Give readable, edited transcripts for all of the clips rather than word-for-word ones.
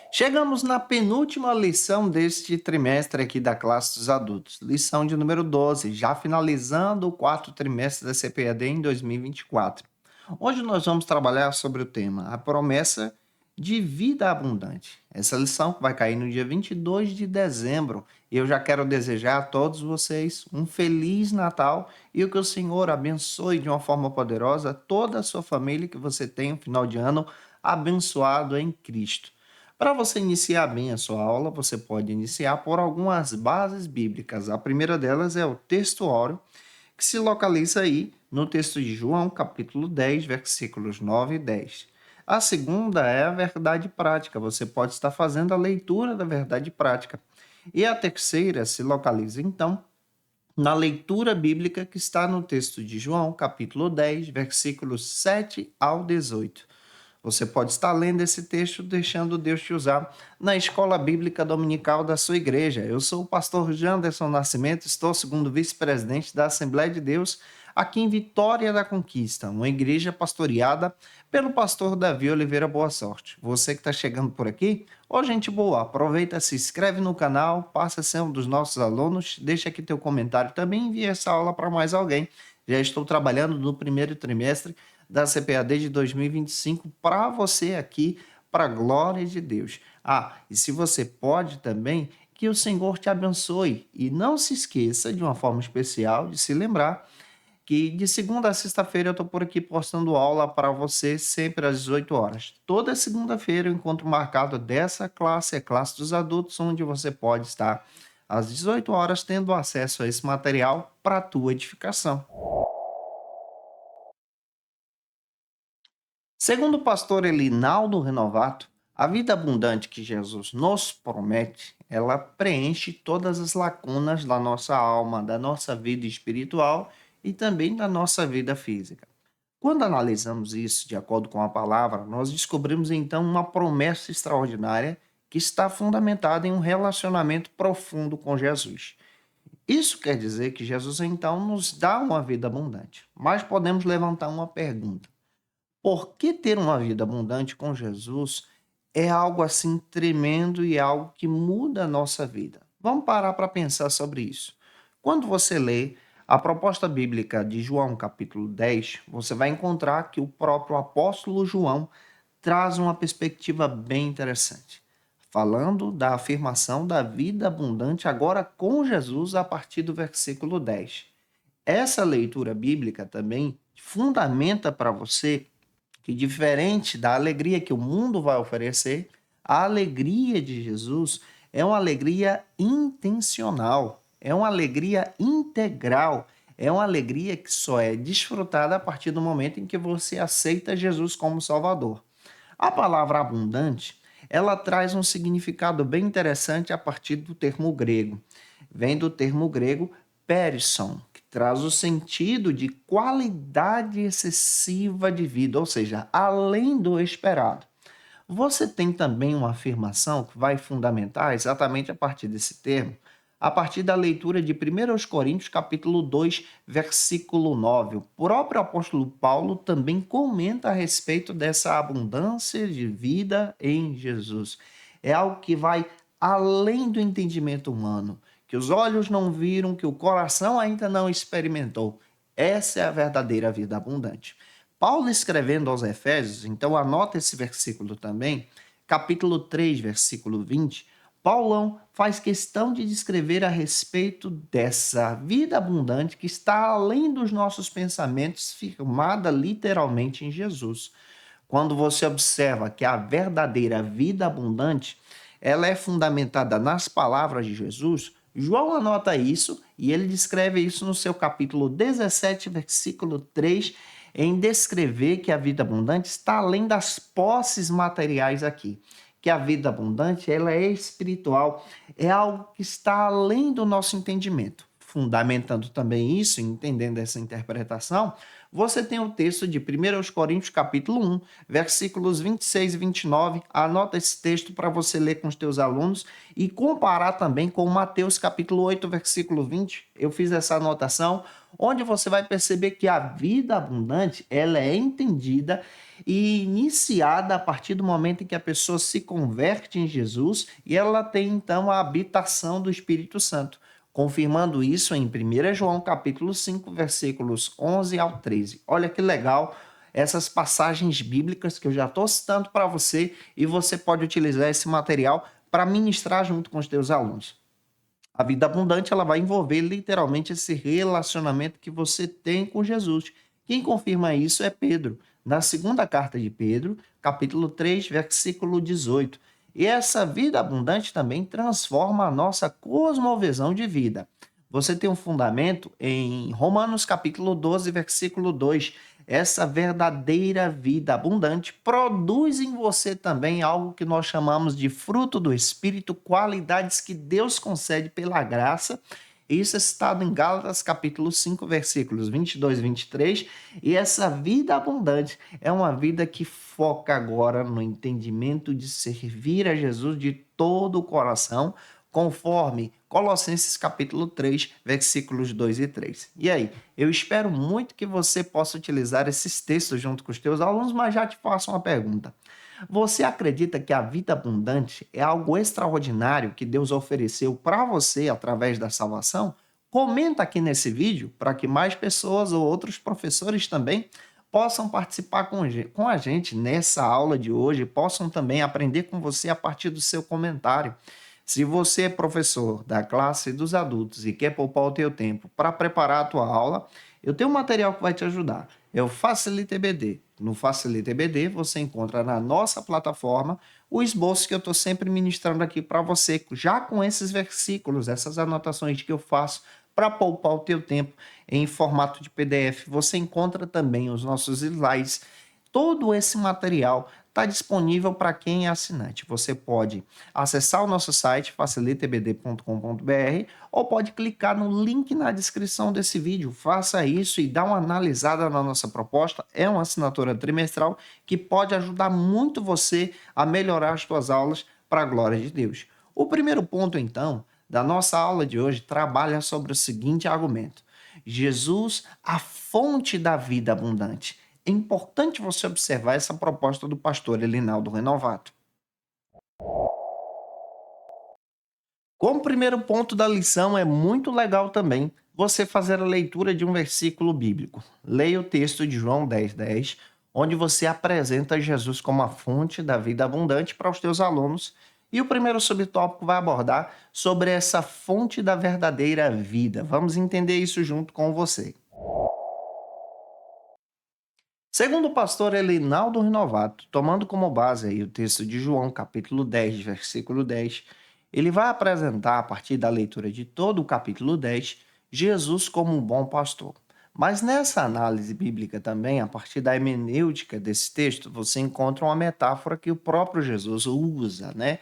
Chegamos na penúltima lição deste trimestre aqui da classe dos adultos, lição de número 12, já finalizando o quarto trimestre da CPAD em 2024. Hoje nós vamos trabalhar sobre o tema a promessa de vida abundante. Essa lição vai cair no dia 22 de dezembro e eu já quero desejar a todos vocês um feliz Natal e que o Senhor abençoe de uma forma poderosa toda a sua família, que você tenha um final de ano abençoado em Cristo. Para você iniciar bem a sua aula, você pode iniciar por algumas bases bíblicas. A primeira delas é o textuário, que se localiza aí no texto de João, capítulo 10, versículos 9 e 10. A segunda é a verdade prática. Você pode estar fazendo a leitura da verdade prática. E a terceira se localiza, então, na leitura bíblica que está no texto de João, capítulo 10, versículos 7 ao 18. Você pode estar lendo esse texto, deixando Deus te usar na escola bíblica dominical da sua igreja. Eu sou o pastor Janderson Nascimento, estou segundo vice-presidente da Assembleia de Deus aqui em Vitória da Conquista, uma igreja pastoreada pelo pastor Davi Oliveira Boa Sorte. Você que está chegando por aqui, ô gente boa, aproveita, se inscreve no canal, passa a ser um dos nossos alunos, deixa aqui teu comentário, também envia essa aula para mais alguém. Já estou trabalhando no primeiro trimestre da CPAD de 2025 para você aqui, para a glória de Deus. E se você pode também, que o Senhor te abençoe. E não se esqueça, de uma forma especial, de se lembrar que de segunda a sexta-feira eu estou por aqui postando aula para você, sempre às 18 horas. Toda segunda-feira o encontro marcado dessa classe é a classe dos adultos, onde você pode estar às 18 horas tendo acesso a esse material para a tua edificação. Segundo o pastor Elinaldo Renovato, a vida abundante que Jesus nos promete, ela preenche todas as lacunas da nossa alma, da nossa vida espiritual e também da nossa vida física. Quando analisamos isso de acordo com a palavra, nós descobrimos então uma promessa extraordinária que está fundamentada em um relacionamento profundo com Jesus. Isso quer dizer que Jesus então nos dá uma vida abundante. Mas podemos levantar uma pergunta: por que ter uma vida abundante com Jesus é algo assim tremendo e algo que muda a nossa vida? Vamos parar para pensar sobre isso. Quando você lê a proposta bíblica de João, capítulo 10, você vai encontrar que o próprio apóstolo João traz uma perspectiva bem interessante, falando da afirmação da vida abundante agora com Jesus a partir do versículo 10. Essa leitura bíblica também fundamenta para você que, diferente da alegria que o mundo vai oferecer, a alegria de Jesus é uma alegria intencional, é uma alegria integral, é uma alegria que só é desfrutada a partir do momento em que você aceita Jesus como Salvador. A palavra abundante, ela traz um significado bem interessante a partir do termo grego. Vem do termo grego perisson, que traz o sentido de qualidade excessiva de vida, ou seja, além do esperado. Você tem também uma afirmação que vai fundamentar exatamente a partir desse termo, a partir da leitura de 1 Coríntios, capítulo 2, versículo 9. O próprio apóstolo Paulo também comenta a respeito dessa abundância de vida em Jesus. É algo que vai além do entendimento humano, que os olhos não viram, que o coração ainda não experimentou. Essa é a verdadeira vida abundante. Paulo escrevendo aos Efésios, então anota esse versículo também, capítulo 3, versículo 20, Paulão faz questão de descrever a respeito dessa vida abundante que está além dos nossos pensamentos, firmada literalmente em Jesus. Quando você observa que a verdadeira vida abundante, ela é fundamentada nas palavras de Jesus, João anota isso e ele descreve isso no seu capítulo 17, versículo 3, em descrever que a vida abundante está além das posses materiais aqui, que a vida abundante ela é espiritual, é algo que está além do nosso entendimento. fundamentando também isso, entendendo essa interpretação, você tem o texto de 1 Coríntios capítulo 1, versículos 26 e 29. Anota esse texto para você ler com os teus alunos e comparar também com Mateus capítulo 8, versículo 20. Eu fiz essa anotação, onde você vai perceber que a vida abundante, ela é entendida e iniciada a partir do momento em que a pessoa se converte em Jesus e ela tem então a habitação do Espírito Santo. Confirmando isso em 1 João capítulo 5, versículos 11 ao 13. Olha que legal essas passagens bíblicas que eu já estou citando para você e você pode utilizar esse material para ministrar junto com os teus alunos. A vida abundante ela vai envolver literalmente esse relacionamento que você tem com Jesus. Quem confirma isso é Pedro, na segunda carta de Pedro, capítulo 3, versículo 18. E essa vida abundante também transforma a nossa cosmovisão de vida. Você tem um fundamento em Romanos capítulo 12, versículo 2. Essa verdadeira vida abundante produz em você também algo que nós chamamos de fruto do Espírito, qualidades que Deus concede pela graça. Isso é citado em Gálatas capítulo 5, versículos 22 e 23. E essa vida abundante é uma vida que foca agora no entendimento de servir a Jesus de todo o coração, conforme Colossenses capítulo 3, versículos 2 e 3. E aí, eu espero muito que você possa utilizar esses textos junto com os teus alunos, mas já te faço uma pergunta. Você acredita que a vida abundante é algo extraordinário que Deus ofereceu para você através da salvação? Comenta aqui nesse vídeo para que mais pessoas ou outros professores também possam participar com a gente nessa aula de hoje, possam também aprender com você a partir do seu comentário. Se você é professor da classe dos adultos e quer poupar o teu tempo para preparar a tua aula, eu tenho um material que vai te ajudar. É o Facilita EBD. No Facilita EBD você encontra na nossa plataforma o esboço que eu estou sempre ministrando aqui para você, já com esses versículos, essas anotações que eu faço para poupar o teu tempo em formato de PDF. Você encontra também os nossos slides. Todo esse material está disponível para quem é assinante. Você pode acessar o nosso site facilitabd.com.br ou pode clicar no link na descrição desse vídeo. Faça isso e dá uma analisada na nossa proposta. É uma assinatura trimestral que pode ajudar muito você a melhorar as suas aulas para a glória de Deus. O primeiro ponto, então, da nossa aula de hoje trabalha sobre o seguinte argumento: Jesus, a fonte da vida abundante. É importante você observar essa proposta do pastor Elinaldo Renovato. Como primeiro ponto da lição, é muito legal também você fazer a leitura de um versículo bíblico. Leia o texto de João 10:10, onde você apresenta Jesus como a fonte da vida abundante para os teus alunos. E o primeiro subtópico vai abordar sobre essa fonte da verdadeira vida. Vamos entender isso junto com você. Segundo o pastor Elinaldo Renovato, tomando como base aí o texto de João, capítulo 10, versículo 10, ele vai apresentar, a partir da leitura de todo o capítulo 10, Jesus como um bom pastor. Mas nessa análise bíblica também, a partir da hermenêutica desse texto, você encontra uma metáfora que o próprio Jesus usa, né?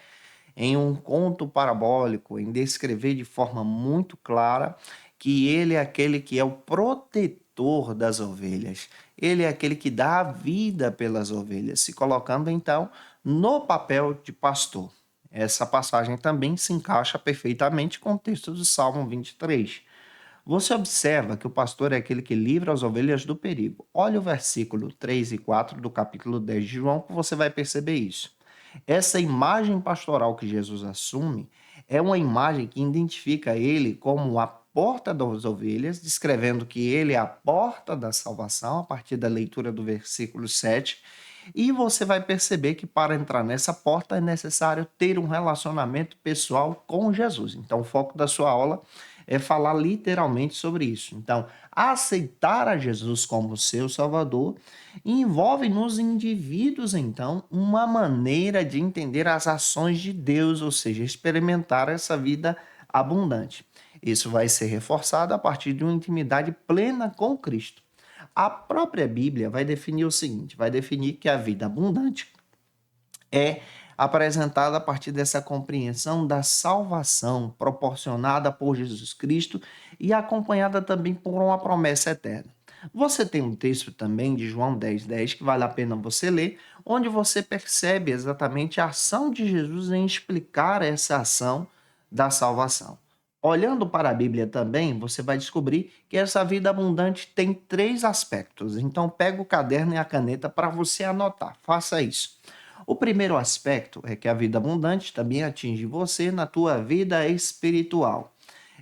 Em um conto parabólico, em descrever de forma muito clara que ele é aquele que é o protetor das ovelhas. Ele é aquele que dá a vida pelas ovelhas, se colocando então no papel de pastor. Essa passagem também se encaixa perfeitamente com o texto do Salmo 23. Você observa que o pastor é aquele que livra as ovelhas do perigo. Olha o versículo 3 e 4 do capítulo 10 de João, que você vai perceber isso. Essa imagem pastoral que Jesus assume é uma imagem que identifica ele como a porta das ovelhas, descrevendo que ele é a porta da salvação, a partir da leitura do versículo 7. E você vai perceber que para entrar nessa porta é necessário ter um relacionamento pessoal com Jesus. Então, o foco da sua aula é falar literalmente sobre isso. Então, aceitar a Jesus como seu Salvador envolve nos indivíduos, então, uma maneira de entender as ações de Deus, ou seja, experimentar essa vida abundante. Isso vai ser reforçado a partir de uma intimidade plena com Cristo. A própria Bíblia vai definir o seguinte: vai definir que a vida abundante é apresentada a partir dessa compreensão da salvação proporcionada por Jesus Cristo e acompanhada também por uma promessa eterna. Você tem um texto também de João 10:10 que vale a pena você ler, onde você percebe exatamente a ação de Jesus em explicar essa ação da salvação. Olhando para a Bíblia também, você vai descobrir que essa vida abundante tem três aspectos. Então, pega o caderno e a caneta para você anotar. Faça isso. O primeiro aspecto é que a vida abundante também atinge você na tua vida espiritual.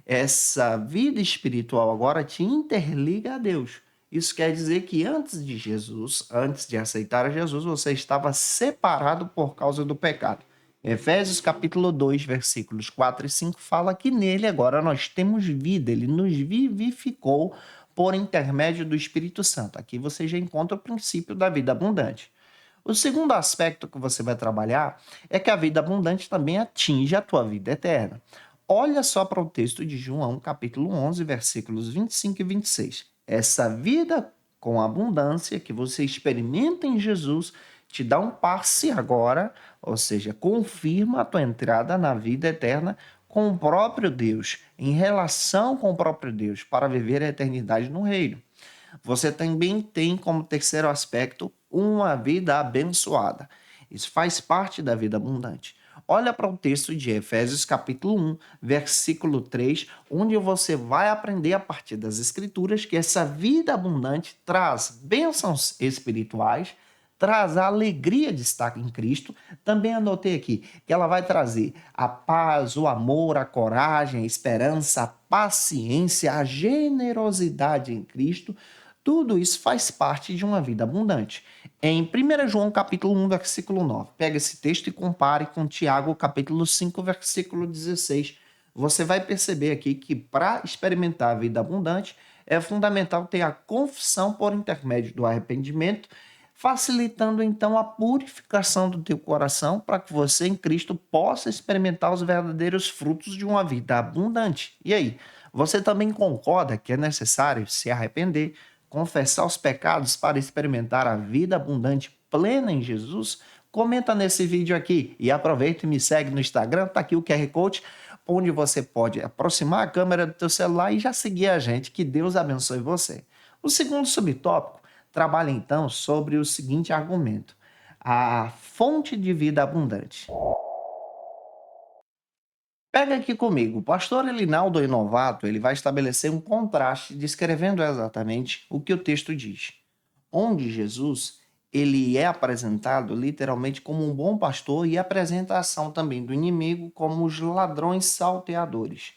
Essa vida espiritual agora te interliga a Deus. Isso quer dizer que antes de Jesus, antes de aceitar a Jesus, você estava separado por causa do pecado. Efésios capítulo 2, versículos 4 e 5 fala que nele agora nós temos vida, ele nos vivificou por intermédio do Espírito Santo. Aqui você já encontra o princípio da vida abundante. O segundo aspecto que você vai trabalhar é que a vida abundante também atinge a tua vida eterna. Olha só para o texto de João, capítulo 11, versículos 25 e 26. Essa vida com abundância que você experimenta em Jesus te dá um passe agora, ou seja, confirma a tua entrada na vida eterna com o próprio Deus, em relação com o próprio Deus, para viver a eternidade no reino. Você também tem como terceiro aspecto uma vida abençoada. Isso faz parte da vida abundante. Olha para o texto de Efésios capítulo 1, versículo 3, onde você vai aprender a partir das escrituras que essa vida abundante traz bênçãos espirituais, traz a alegria de estar em Cristo. Também anotei aqui que ela vai trazer a paz, o amor, a coragem, a esperança, a paciência, a generosidade em Cristo. Tudo isso faz parte de uma vida abundante. Em 1 João capítulo 1, versículo 9, pega esse texto e compare com Tiago capítulo 5, versículo 16. Você vai perceber aqui que para experimentar a vida abundante é fundamental ter a confissão por intermédio do arrependimento, facilitando então a purificação do teu coração para que você em Cristo possa experimentar os verdadeiros frutos de uma vida abundante. E aí, você também concorda que é necessário se arrepender, confessar os pecados para experimentar a vida abundante plena em Jesus? Comenta nesse vídeo aqui e aproveita e me segue no Instagram, tá aqui o QR Code, onde você pode aproximar a câmera do teu celular e já seguir a gente. Que Deus abençoe você. O segundo subtópico trabalha então sobre o seguinte argumento: a fonte de vida abundante. Pega aqui comigo, o pastor Elinaldo Inovato, ele vai estabelecer um contraste descrevendo exatamente o que o texto diz. Onde Jesus, ele é apresentado literalmente como um bom pastor e apresenta a ação também do inimigo como os ladrões salteadores.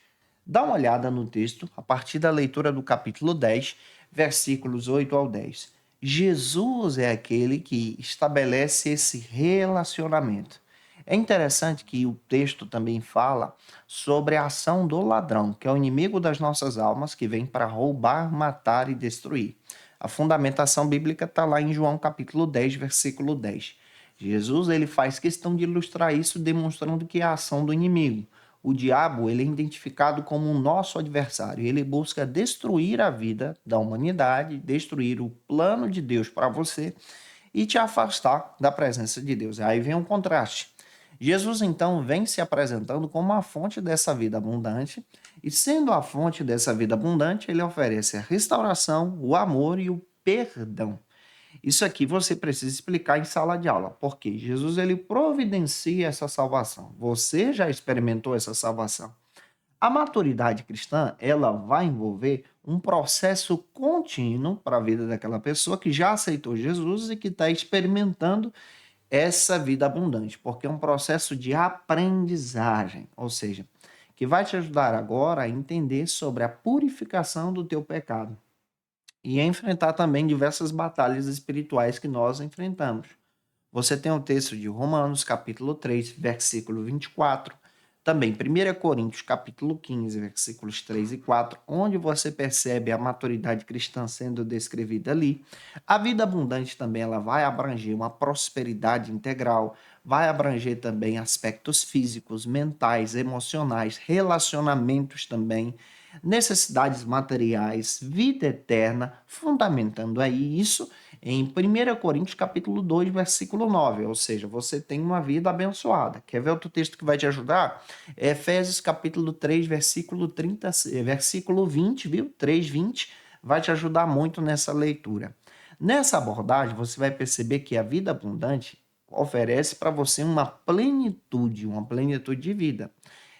Dá uma olhada no texto a partir da leitura do capítulo 10, versículos 8 ao 10. Jesus é aquele que estabelece esse relacionamento. É interessante que o texto também fala sobre a ação do ladrão, que é o inimigo das nossas almas, que vem para roubar, matar e destruir. A fundamentação bíblica está lá em João capítulo 10, versículo 10. Jesus ele faz questão de ilustrar isso, demonstrando que é a ação do inimigo. O diabo ele é identificado como o nosso adversário. Ele busca destruir a vida da humanidade, destruir o plano de Deus para você e te afastar da presença de Deus. Aí vem um contraste. Jesus então vem se apresentando como a fonte dessa vida abundante, e sendo a fonte dessa vida abundante, ele oferece a restauração, o amor e o perdão. Isso aqui você precisa explicar em sala de aula, porque Jesus ele providencia essa salvação. Você já experimentou essa salvação. A maturidade cristã, ela vai envolver um processo contínuo para a vida daquela pessoa que já aceitou Jesus e que está experimentando essa vida abundante, porque é um processo de aprendizagem, ou seja, que vai te ajudar agora a entender sobre a purificação do teu pecado e a enfrentar também diversas batalhas espirituais que nós enfrentamos. Você tem o texto de Romanos, capítulo 3, versículo 24, também 1 Coríntios, capítulo 15, versículos 3 e 4, onde você percebe a maturidade cristã sendo descrevida ali. A vida abundante também ela vai abranger uma prosperidade integral, vai abranger também aspectos físicos, mentais, emocionais, relacionamentos também, necessidades materiais, vida eterna, fundamentando aí isso em 1 Coríntios capítulo 2, versículo 9, ou seja, você tem uma vida abençoada. Quer ver outro texto que vai te ajudar? Efésios capítulo 3, versículo 30, versículo 20, viu? 3:20, vai te ajudar muito nessa leitura. Nessa abordagem, você vai perceber que a vida abundante oferece para você uma plenitude de vida.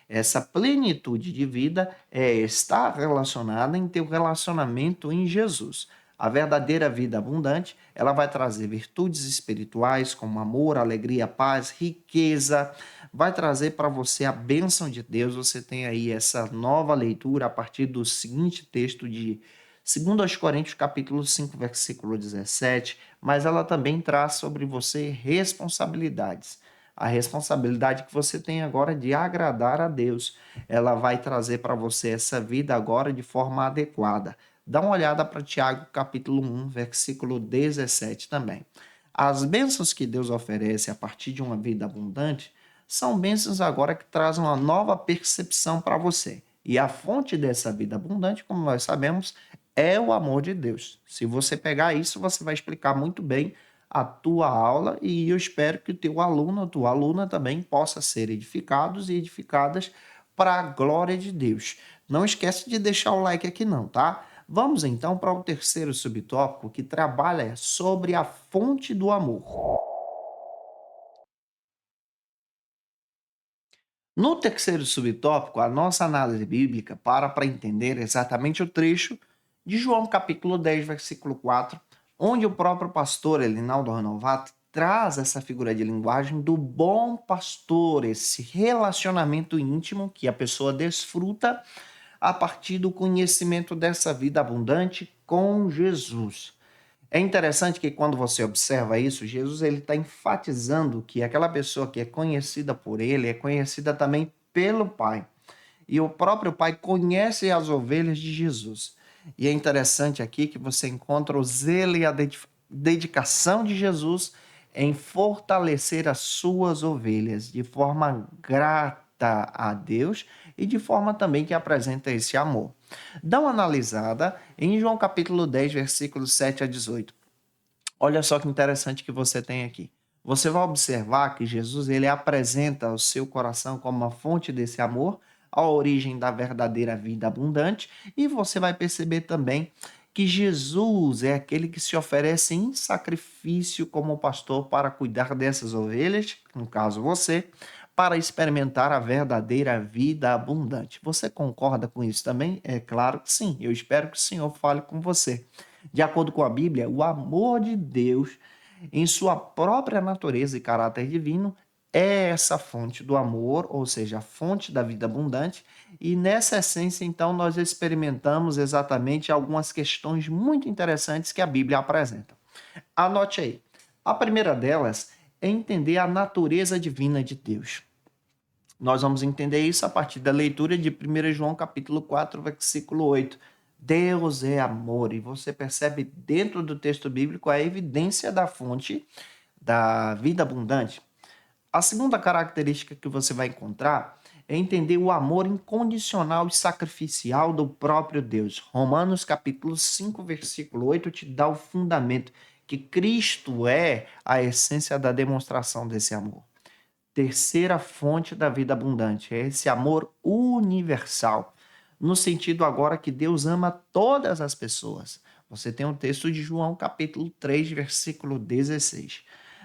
Essa plenitude de vida está relacionada em teu relacionamento em Jesus. A verdadeira vida abundante, ela vai trazer virtudes espirituais como amor, alegria, paz, riqueza, vai trazer para você a bênção de Deus. Você tem aí essa nova leitura a partir do seguinte texto de 2 Coríntios capítulo 5, versículo 17, mas ela também traz sobre você responsabilidades. A responsabilidade que você tem agora de agradar a Deus. Ela vai trazer para você essa vida agora de forma adequada. Dá uma olhada para Tiago, capítulo 1, versículo 17 também. As bênçãos que Deus oferece a partir de uma vida abundante são bênçãos agora que trazem uma nova percepção para você. E a fonte dessa vida abundante, como nós sabemos, é o amor de Deus. Se você pegar isso, você vai explicar muito bem a tua aula e eu espero que o teu aluno, a tua aluna também possa ser edificados e edificadas para a glória de Deus. Não esquece de deixar o like aqui não, tá? Vamos então para o terceiro subtópico que trabalha sobre a fonte do amor. No terceiro subtópico, a nossa análise bíblica para entender exatamente o trecho de João capítulo 10, versículo 4, onde o próprio pastor Elinaldo Renovato traz essa figura de linguagem do bom pastor, esse relacionamento íntimo que a pessoa desfruta a partir do conhecimento dessa vida abundante com Jesus. É interessante que quando você observa isso, Jesus ele está enfatizando que aquela pessoa que é conhecida por ele é conhecida também pelo Pai. E o próprio Pai conhece as ovelhas de Jesus. E é interessante aqui que você encontra o zelo e a dedicação de Jesus em fortalecer as suas ovelhas de forma grata a Deus e de forma também que apresenta esse amor. Dá uma analisada em João capítulo 10, versículos 7 a 18. Olha só que interessante que você tem aqui. Você vai observar que Jesus ele apresenta o seu coração como uma fonte desse amor, a origem da verdadeira vida abundante, e você vai perceber também que Jesus é aquele que se oferece em sacrifício como pastor para cuidar dessas ovelhas, no caso você, para experimentar a verdadeira vida abundante. Você concorda com isso também? É claro que sim. Eu espero que o Senhor fale com você. De acordo com a Bíblia, o amor de Deus, em sua própria natureza e caráter divino, é essa fonte do amor, ou seja, a fonte da vida abundante, e nessa essência, então, nós experimentamos exatamente algumas questões muito interessantes que a Bíblia apresenta. Anote aí. A primeira delas é entender a natureza divina de Deus. Nós vamos entender isso a partir da leitura de 1 João capítulo 4, versículo 8. Deus é amor, e você percebe dentro do texto bíblico a evidência da fonte da vida abundante. A segunda característica que você vai encontrar é entender o amor incondicional e sacrificial do próprio Deus. Romanos capítulo 5, versículo 8 te dá o fundamento que Cristo é a essência da demonstração desse amor. Terceira fonte da vida abundante é esse amor universal, no sentido agora que Deus ama todas as pessoas. Você tem um texto de João, capítulo 3, versículo 16.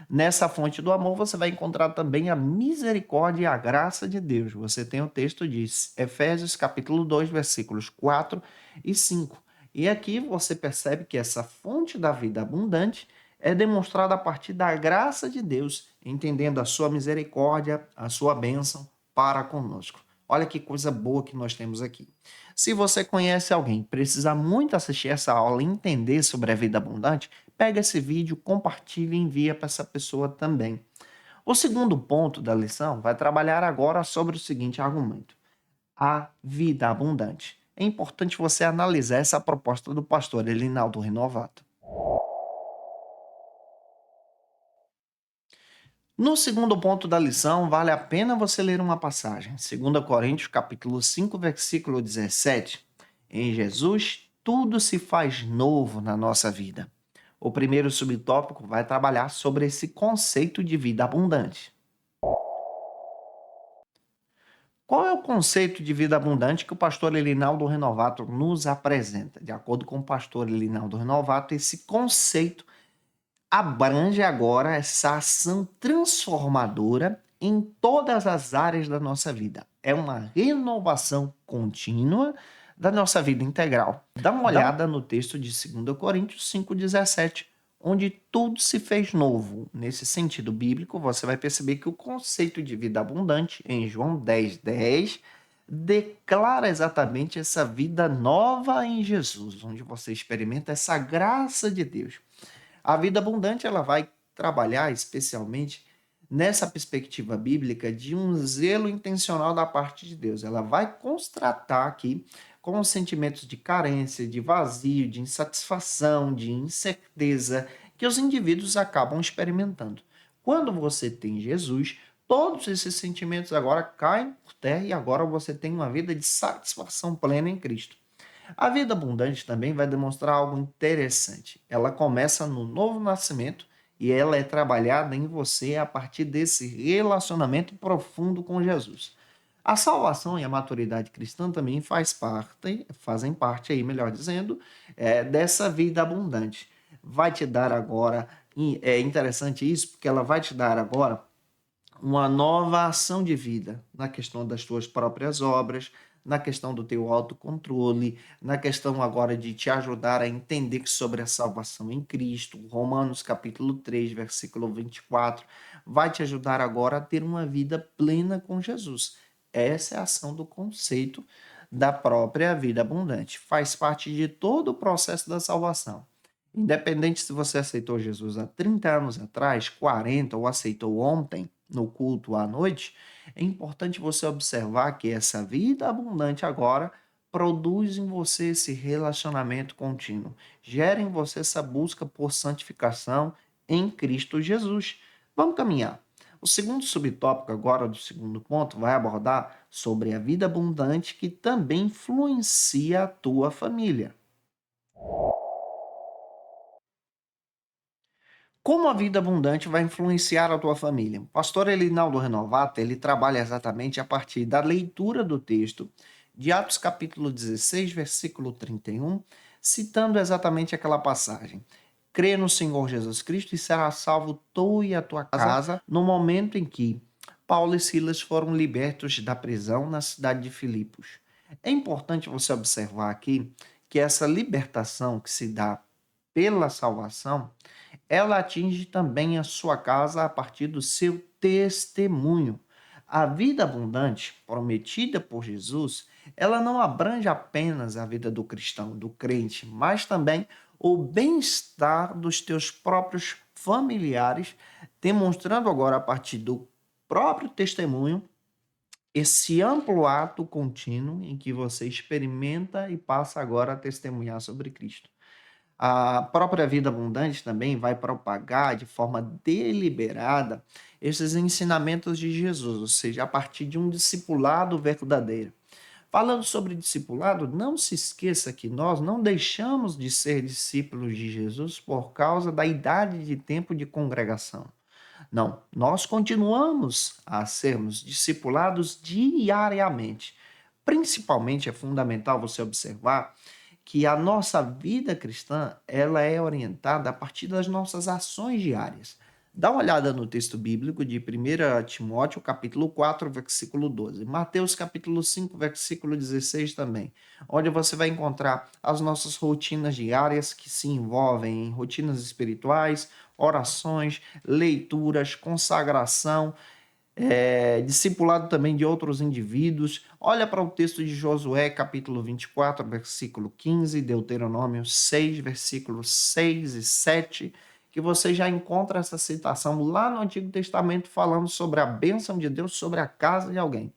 Nessa fonte do amor, você vai encontrar também a misericórdia e a graça de Deus. Você tem o texto de Efésios, capítulo 2, versículos 4 e 5. E aqui você percebe que essa fonte da vida abundante é demonstrada a partir da graça de Deus, entendendo a sua misericórdia, a sua bênção para conosco. Olha que coisa boa que nós temos aqui. Se você conhece alguém que precisa muito assistir essa aula e entender sobre a vida abundante, pega esse vídeo, compartilha e envia para essa pessoa também. O segundo ponto da lição vai trabalhar agora sobre o seguinte argumento: a vida abundante. É importante você analisar essa proposta do pastor Elinaldo Renovato. No segundo ponto da lição, vale a pena você ler uma passagem. 2 Coríntios, capítulo 5, versículo 17. Em Jesus, tudo se faz novo na nossa vida. O primeiro subtópico vai trabalhar sobre esse conceito de vida abundante. Qual é o conceito de vida abundante que o pastor Elinaldo Renovato nos apresenta? De acordo com o pastor Elinaldo Renovato, esse conceito abrange agora essa ação transformadora em todas as áreas da nossa vida. É uma renovação contínua da nossa vida integral. Dá uma olhada no texto de 2 Coríntios 5,17, onde tudo se fez novo. Nesse sentido bíblico, você vai perceber que o conceito de vida abundante, em João 10,10, declara exatamente essa vida nova em Jesus, onde você experimenta essa graça de Deus. A vida abundante ela vai trabalhar especialmente nessa perspectiva bíblica de um zelo intencional da parte de Deus. Ela vai constatar aqui com os sentimentos de carência, de vazio, de insatisfação, de incerteza que os indivíduos acabam experimentando. Quando você tem Jesus, todos esses sentimentos agora caem por terra e agora você tem uma vida de satisfação plena em Cristo. A vida abundante também vai demonstrar algo interessante. Ela começa no novo nascimento e ela é trabalhada em você a partir desse relacionamento profundo com Jesus. A salvação e a maturidade cristã também fazem parte aí, melhor dizendo, dessa vida abundante. Vai te dar agora, é interessante isso, porque ela vai te dar agora uma nova ação de vida na questão das tuas próprias obras, na questão do teu autocontrole, na questão agora de te ajudar a entender sobre a salvação em Cristo. Romanos capítulo 3, versículo 24, vai te ajudar agora a ter uma vida plena com Jesus. Essa é a ação do conceito da própria vida abundante. Faz parte de todo o processo da salvação. Independente se você aceitou Jesus há 30 anos atrás, 40 ou aceitou ontem no culto à noite, é importante você observar que essa vida abundante agora produz em você esse relacionamento contínuo, gera em você essa busca por santificação em Cristo Jesus. Vamos caminhar. O segundo subtópico agora do segundo ponto vai abordar sobre a vida abundante que também influencia a tua família. Como a vida abundante vai influenciar a tua família? O pastor Elinaldo Renovato, ele trabalha exatamente a partir da leitura do texto de Atos capítulo 16, versículo 31, citando exatamente aquela passagem. Crê no Senhor Jesus Cristo e será salvo tu e a tua casa, no momento em que Paulo e Silas foram libertos da prisão na cidade de Filipos. É importante você observar aqui que essa libertação que se dá pela salvação, ela atinge também a sua casa a partir do seu testemunho. A vida abundante prometida por Jesus, ela não abrange apenas a vida do cristão, do crente, mas também o bem-estar dos teus próprios familiares, demonstrando agora a partir do próprio testemunho esse amplo ato contínuo em que você experimenta e passa agora a testemunhar sobre Cristo. A própria vida abundante também vai propagar de forma deliberada esses ensinamentos de Jesus, ou seja, a partir de um discipulado verdadeiro. Falando sobre discipulado, não se esqueça que nós não deixamos de ser discípulos de Jesus por causa da idade de tempo de congregação. Não, nós continuamos a sermos discipulados diariamente. Principalmente é fundamental você observar que a nossa vida cristã, ela é orientada a partir das nossas ações diárias. Dá uma olhada no texto bíblico de 1 Timóteo, capítulo 4, versículo 12. Mateus, capítulo 5, versículo 16 também, onde você vai encontrar as nossas rotinas diárias que se envolvem em rotinas espirituais, orações, leituras, consagração, discipulado também de outros indivíduos. Olha para o texto de Josué, capítulo 24, versículo 15, Deuteronômio 6, versículos 6 e 7, que você já encontra essa citação lá no Antigo Testamento falando sobre a bênção de Deus sobre a casa de alguém.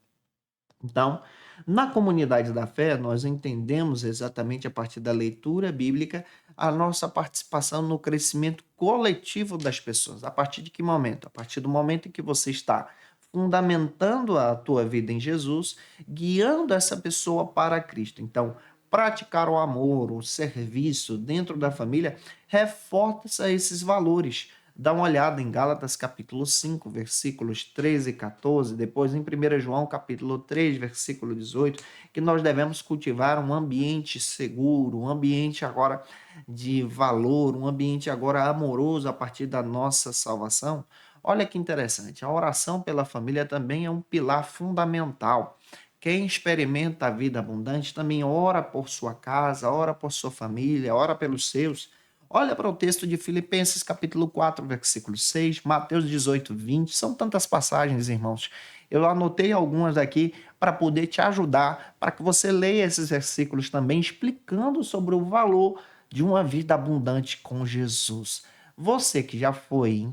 Então, na comunidade da fé, nós entendemos exatamente a partir da leitura bíblica a nossa participação no crescimento coletivo das pessoas. A partir de que momento? A partir do momento em que você está fundamentando a tua vida em Jesus, guiando essa pessoa para Cristo. Então, praticar o amor, o serviço dentro da família, reforça esses valores. Dá uma olhada em Gálatas capítulo 5, versículos 13 e 14, depois em 1 João capítulo 3, versículo 18, que nós devemos cultivar um ambiente seguro, um ambiente agora de valor, um ambiente agora amoroso a partir da nossa salvação. Olha que interessante, a oração pela família também é um pilar fundamental. Quem experimenta a vida abundante também ora por sua casa, ora por sua família, ora pelos seus. Olha para o texto de Filipenses capítulo 4, versículo 6, Mateus 18, 20. São tantas passagens, irmãos. Eu anotei algumas aqui para poder te ajudar, para que você leia esses versículos também, explicando sobre o valor de uma vida abundante com Jesus. Você que já foi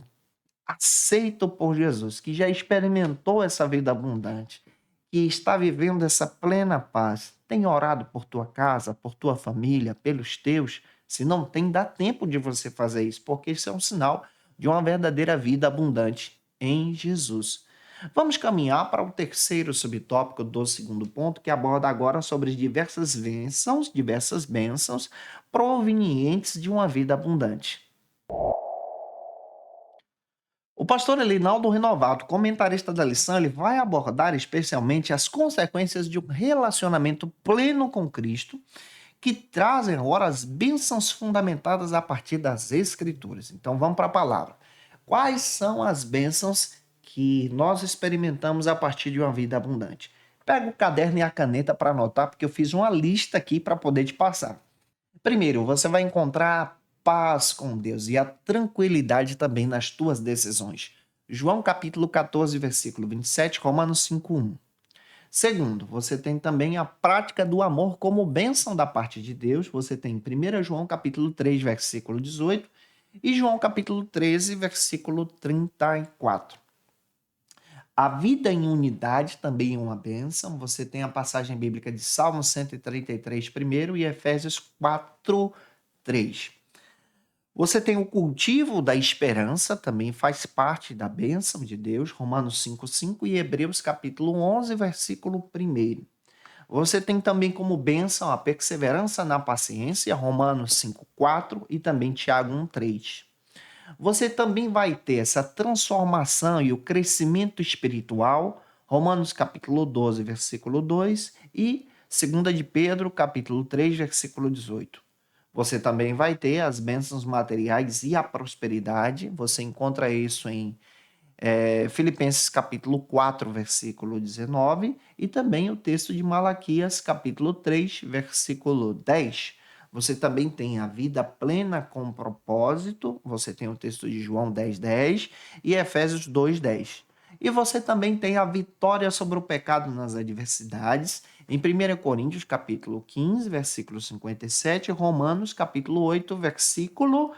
aceito por Jesus, que já experimentou essa vida abundante, que está vivendo essa plena paz, tem orado por tua casa, por tua família, pelos teus? Se não tem, dá tempo de você fazer isso, porque isso é um sinal de uma verdadeira vida abundante em Jesus. Vamos caminhar para o terceiro subtópico do segundo ponto, que aborda agora sobre diversas bênçãos provenientes de uma vida abundante. O pastor Elinaldo Renovato, comentarista da lição, ele vai abordar especialmente as consequências de um relacionamento pleno com Cristo, que trazem agora as bênçãos fundamentadas a partir das Escrituras. Então vamos para a palavra. Quais são as bênçãos que nós experimentamos a partir de uma vida abundante? Pega o caderno e a caneta para anotar, porque eu fiz uma lista aqui para poder te passar. Primeiro, você vai encontrar a paz com Deus e a tranquilidade também nas tuas decisões. João capítulo 14, versículo 27, Romanos 5:1. Segundo, você tem também a prática do amor como bênção da parte de Deus. Você tem 1 João capítulo 3, versículo 18 e João capítulo 13, versículo 34. A vida em unidade também é uma bênção. Você tem a passagem bíblica de Salmo 133 primeiro e Efésios 4, 3. Você tem o cultivo da esperança, também faz parte da bênção de Deus, Romanos 5:5 e Hebreus capítulo 11, versículo 1. Você tem também como bênção a perseverança na paciência, Romanos 5:4 e também Tiago 1:3. Você também vai ter essa transformação e o crescimento espiritual, Romanos capítulo 12, versículo 2 e 2 de Pedro, capítulo 3, versículo 18. Você também vai ter as bênçãos materiais e a prosperidade. Você encontra isso em Filipenses capítulo 4, versículo 19 e também o texto de Malaquias capítulo 3, versículo 10. Você também tem a vida plena com propósito. Você tem o texto de João 10, 10 e Efésios 2, 10. E você também tem a vitória sobre o pecado nas adversidades, em 1 Coríntios, capítulo 15, versículo 57, Romanos, capítulo 8, versículo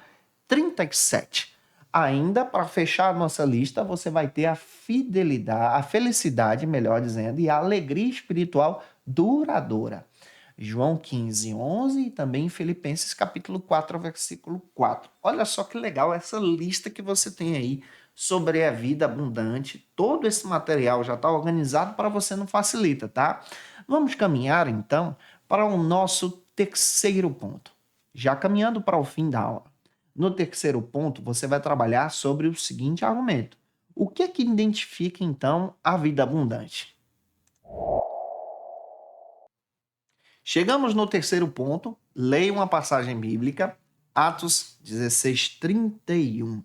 37. Ainda, para fechar a nossa lista, você vai ter a fidelidade, a felicidade, melhor dizendo, e a alegria espiritual duradoura. João 15, 11 e também Filipenses capítulo 4, versículo 4. Olha só que legal essa lista que você tem aí sobre a vida abundante. Todo esse material já está organizado para você, não facilita, tá? Vamos caminhar então para o nosso terceiro ponto. Já caminhando para o fim da aula. No terceiro ponto, você vai trabalhar sobre o seguinte argumento. O que é que identifica então a vida abundante? Chegamos no terceiro ponto, leia uma passagem bíblica, Atos 16, 31,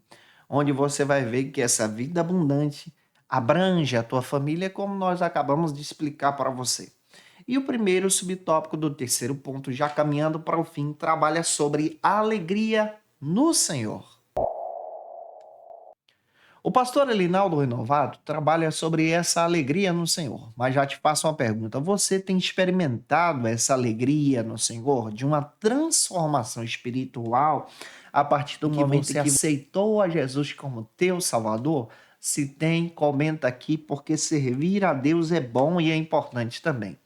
onde você vai ver que essa vida abundante abrange a tua família, como nós acabamos de explicar para você. E o primeiro subtópico do terceiro ponto, já caminhando para o fim, trabalha sobre a alegria no Senhor. O pastor Elinaldo Renovado trabalha sobre essa alegria no Senhor, mas já te faço uma pergunta: você tem experimentado essa alegria no Senhor, de uma transformação espiritual a partir do momento que aceitou a Jesus como teu Salvador? Se tem, comenta aqui, porque servir a Deus é bom e é importante também.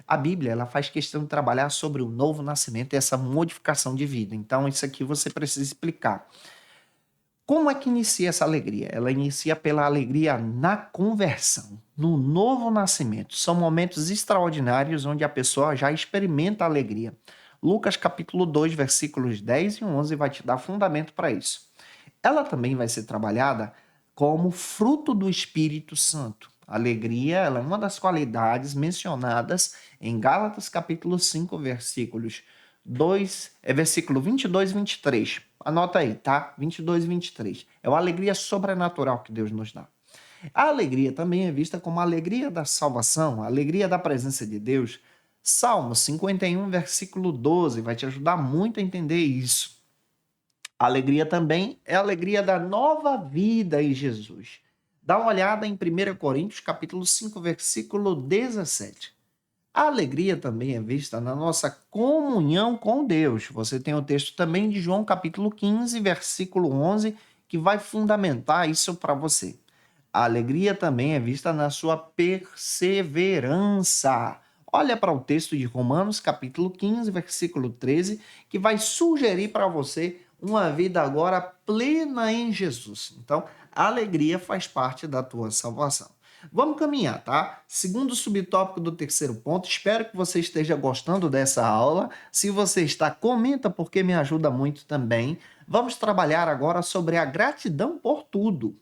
A Bíblia, ela faz questão de trabalhar sobre o novo nascimento e essa modificação de vida. Então, isso aqui você precisa explicar. Como é que inicia essa alegria? Ela inicia pela alegria na conversão, no novo nascimento. São momentos extraordinários onde a pessoa já experimenta a alegria. Lucas capítulo 2, versículos 10 e 11 vai te dar fundamento para isso. Ela também vai ser trabalhada como fruto do Espírito Santo. A alegria, ela é uma das qualidades mencionadas em Gálatas capítulo 5, versículo 22 e 23. Anota aí, tá? 22 e 23. É uma alegria sobrenatural que Deus nos dá. A alegria também é vista como a alegria da salvação, a alegria da presença de Deus. Salmo 51, versículo 12, vai te ajudar muito a entender isso. A alegria também é a alegria da nova vida em Jesus. Dá uma olhada em 1 Coríntios, capítulo 5, versículo 17. A alegria também é vista na nossa comunhão com Deus. Você tem o texto também de João, capítulo 15, versículo 11, que vai fundamentar isso para você. A alegria também é vista na sua perseverança. Olha para o texto de Romanos, capítulo 15, versículo 13, que vai sugerir para você uma vida agora plena em Jesus. Então, a alegria faz parte da tua salvação. Vamos caminhar, tá? Segundo subtópico do terceiro ponto, espero que você esteja gostando dessa aula. Se você está, comenta porque me ajuda muito também. Vamos trabalhar agora sobre a gratidão por tudo.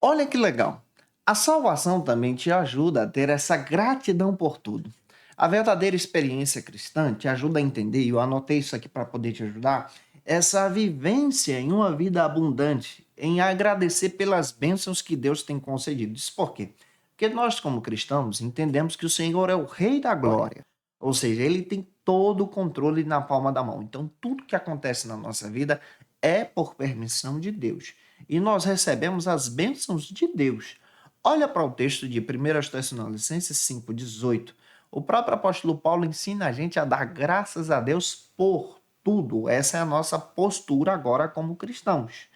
Olha que legal. A salvação também te ajuda a ter essa gratidão por tudo. A verdadeira experiência cristã te ajuda a entender, e eu anotei isso aqui para poder te ajudar, essa vivência em uma vida abundante, em agradecer pelas bênçãos que Deus tem concedido. Isso por quê? Porque nós, como cristãos, entendemos que o Senhor é o Rei da Glória. Ou seja, Ele tem todo o controle na palma da mão. Então, tudo que acontece na nossa vida é por permissão de Deus e nós recebemos as bênçãos de Deus. Olha para o texto de 1 Tessalonicenses 5,18. O próprio apóstolo Paulo ensina a gente a dar graças a Deus por tudo. Essa é a nossa postura agora como cristãos.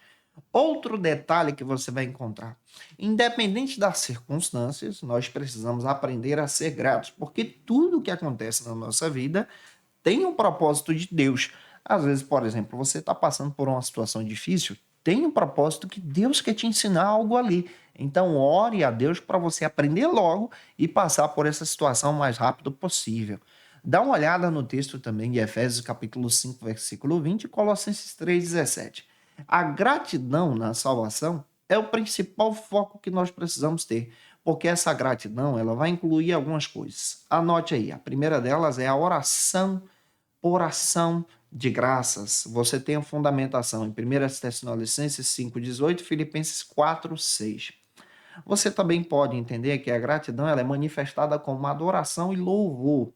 Outro detalhe que você vai encontrar: independente das circunstâncias, nós precisamos aprender a ser gratos, porque tudo que acontece na nossa vida tem um propósito de Deus. Às vezes, por exemplo, você está passando por uma situação difícil, tem um propósito que Deus quer te ensinar algo ali. Então, ore a Deus para você aprender logo e passar por essa situação o mais rápido possível. Dá uma olhada no texto também de Efésios capítulo 5, versículo 20 e Colossenses 3,17. A gratidão na salvação é o principal foco que nós precisamos ter, porque essa gratidão ela vai incluir algumas coisas. Anote aí, a primeira delas é a oração por ação de graças. Você tem a fundamentação em 1 Tessalonicenses 5,18 e Filipenses 4,6. Você também pode entender que a gratidão ela é manifestada como adoração e louvor.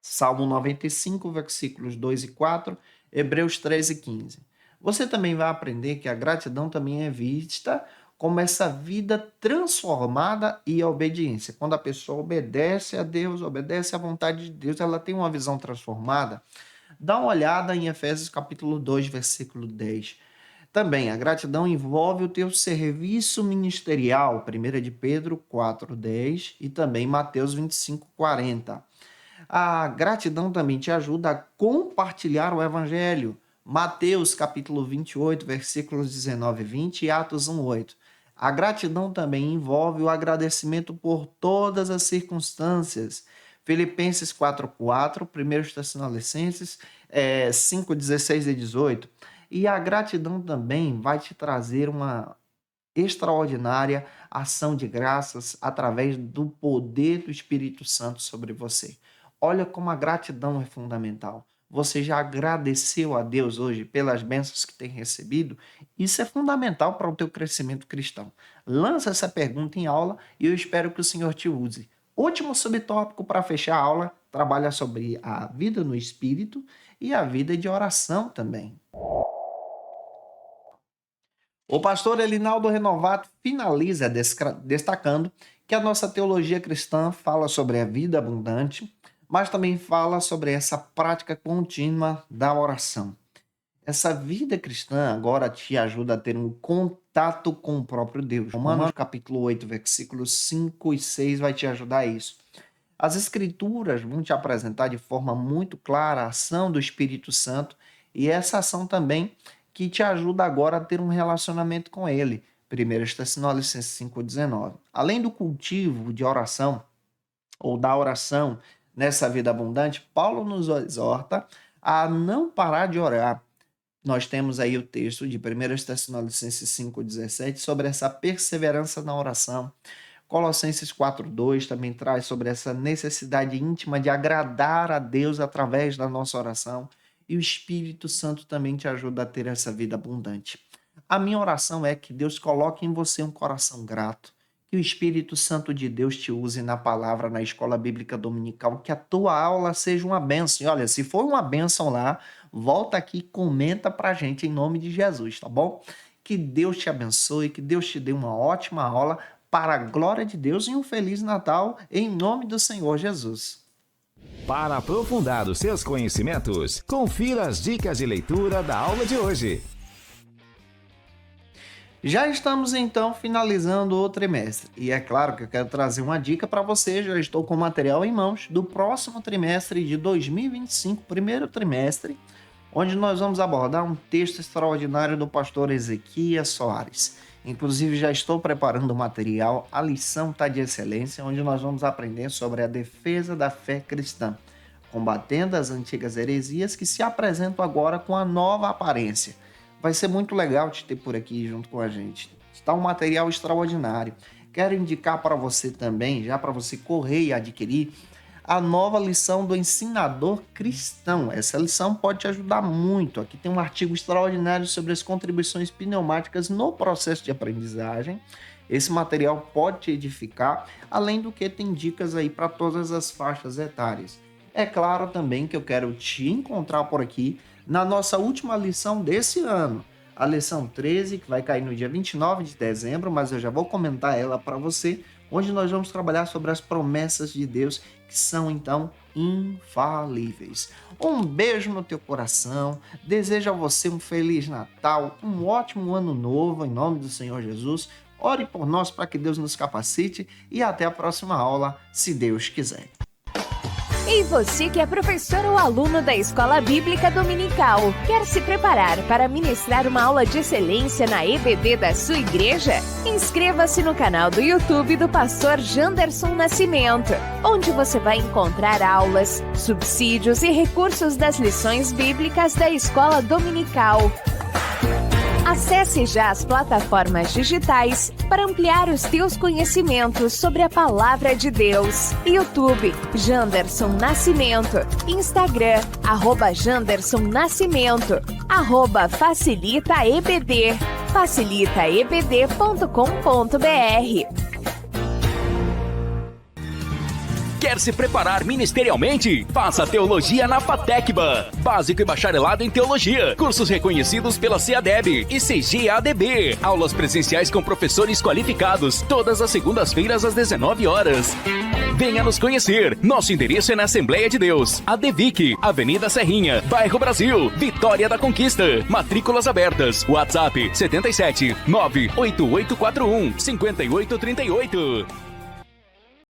Salmo 95, versículos 2 e 4, Hebreus 13 e 15. Você também vai aprender que a gratidão também é vista como essa vida transformada e a obediência. Quando a pessoa obedece a Deus, obedece à vontade de Deus, ela tem uma visão transformada. Dá uma olhada em Efésios capítulo 2, versículo 10. Também, a gratidão envolve o teu serviço ministerial, 1 de Pedro 4,10 e também Mateus 25,40. A gratidão também te ajuda a compartilhar o evangelho. Mateus capítulo 28, versículos 19 e 20 e Atos 1,8. A gratidão também envolve o agradecimento por todas as circunstâncias. Filipenses 4,4, 1 Tessalonicenses 5, 16 e 18. E a gratidão também vai te trazer uma extraordinária ação de graças através do poder do Espírito Santo sobre você. Olha como a gratidão é fundamental. Você já agradeceu a Deus hoje pelas bênçãos que tem recebido? Isso é fundamental para o teu crescimento cristão. Lança essa pergunta em aula e eu espero que o Senhor te use. Último subtópico para fechar a aula, trabalha sobre a vida no Espírito e a vida de oração também. O pastor Elinaldo Renovato finaliza destacando que a nossa teologia cristã fala sobre a vida abundante, mas também fala sobre essa prática contínua da oração. Essa vida cristã agora te ajuda a ter um contato com o próprio Deus. Romanos capítulo 8, versículos 5 e 6 vai te ajudar a isso. As escrituras vão te apresentar de forma muito clara a ação do Espírito Santo E essa ação também que te ajuda agora a ter um relacionamento com Ele. 1 Tessalonicenses 5,19. Além do cultivo de oração, ou da oração nessa vida abundante, Paulo nos exorta a não parar de orar. Nós temos aí o texto de 1 Tessalonicenses 5,17 sobre essa perseverança na oração. Colossenses 4,2 também traz sobre essa necessidade íntima de agradar a Deus através da nossa oração. E o Espírito Santo também te ajuda a ter essa vida abundante. A minha oração é que Deus coloque em você um coração grato, que o Espírito Santo de Deus te use na palavra, na escola bíblica dominical, que a tua aula seja uma bênção. E olha, se for uma bênção lá, volta aqui e comenta pra gente em nome de Jesus, tá bom? Que Deus te abençoe, que Deus te dê uma ótima aula para a glória de Deus e um Feliz Natal em nome do Senhor Jesus. Para aprofundar os seus conhecimentos, confira as dicas de leitura da aula de hoje. Já estamos então finalizando o trimestre e é claro que eu quero trazer uma dica para você, já estou com o material em mãos do próximo trimestre de 2025, primeiro trimestre, onde nós vamos abordar um texto extraordinário do pastor Ezequias Soares. Inclusive já estou preparando o material, a lição está de excelência, onde nós vamos aprender sobre a defesa da fé cristã, combatendo as antigas heresias que se apresentam agora com a nova aparência. Vai ser muito legal te ter por aqui junto com a gente. Está um material extraordinário. Quero indicar para você também, já para você correr e adquirir, a nova lição do ensinador cristão. Essa lição pode te ajudar muito. Aqui tem um artigo extraordinário sobre as contribuições pneumáticas no processo de aprendizagem. Esse material pode te edificar, além do que tem dicas aí para todas as faixas etárias. É claro também que eu quero te encontrar por aqui na nossa última lição desse ano, a lição 13, que vai cair no dia 29 de dezembro, mas eu já vou comentar ela para você, onde nós vamos trabalhar sobre as promessas de Deus, que são, então, infalíveis. Um beijo no teu coração, desejo a você um Feliz Natal, um ótimo Ano Novo, em nome do Senhor Jesus. Ore por nós para que Deus nos capacite e até a próxima aula, se Deus quiser. E você que é professor ou aluno da Escola Bíblica Dominical, quer se preparar para ministrar uma aula de excelência na EBD da sua igreja? Inscreva-se no canal do YouTube do pastor Janderson Nascimento, onde você vai encontrar aulas, subsídios e recursos das lições bíblicas da Escola Dominical. Acesse já as plataformas digitais para ampliar os teus conhecimentos sobre a Palavra de Deus. YouTube, Janderson Nascimento. Instagram, @Janderson Nascimento. @FacilitaEBD. facilitaebd.com.br. Quer se preparar ministerialmente? Faça Teologia na FATECBA. Básico e bacharelado em Teologia. Cursos reconhecidos pela CEADEB e CGADB. Aulas presenciais com professores qualificados. Todas as segundas-feiras às 19 horas. Venha nos conhecer. Nosso endereço é na Assembleia de Deus. ADVIC, Avenida Serrinha, Bairro Brasil, Vitória da Conquista. Matrículas abertas. WhatsApp 77 98841 5838.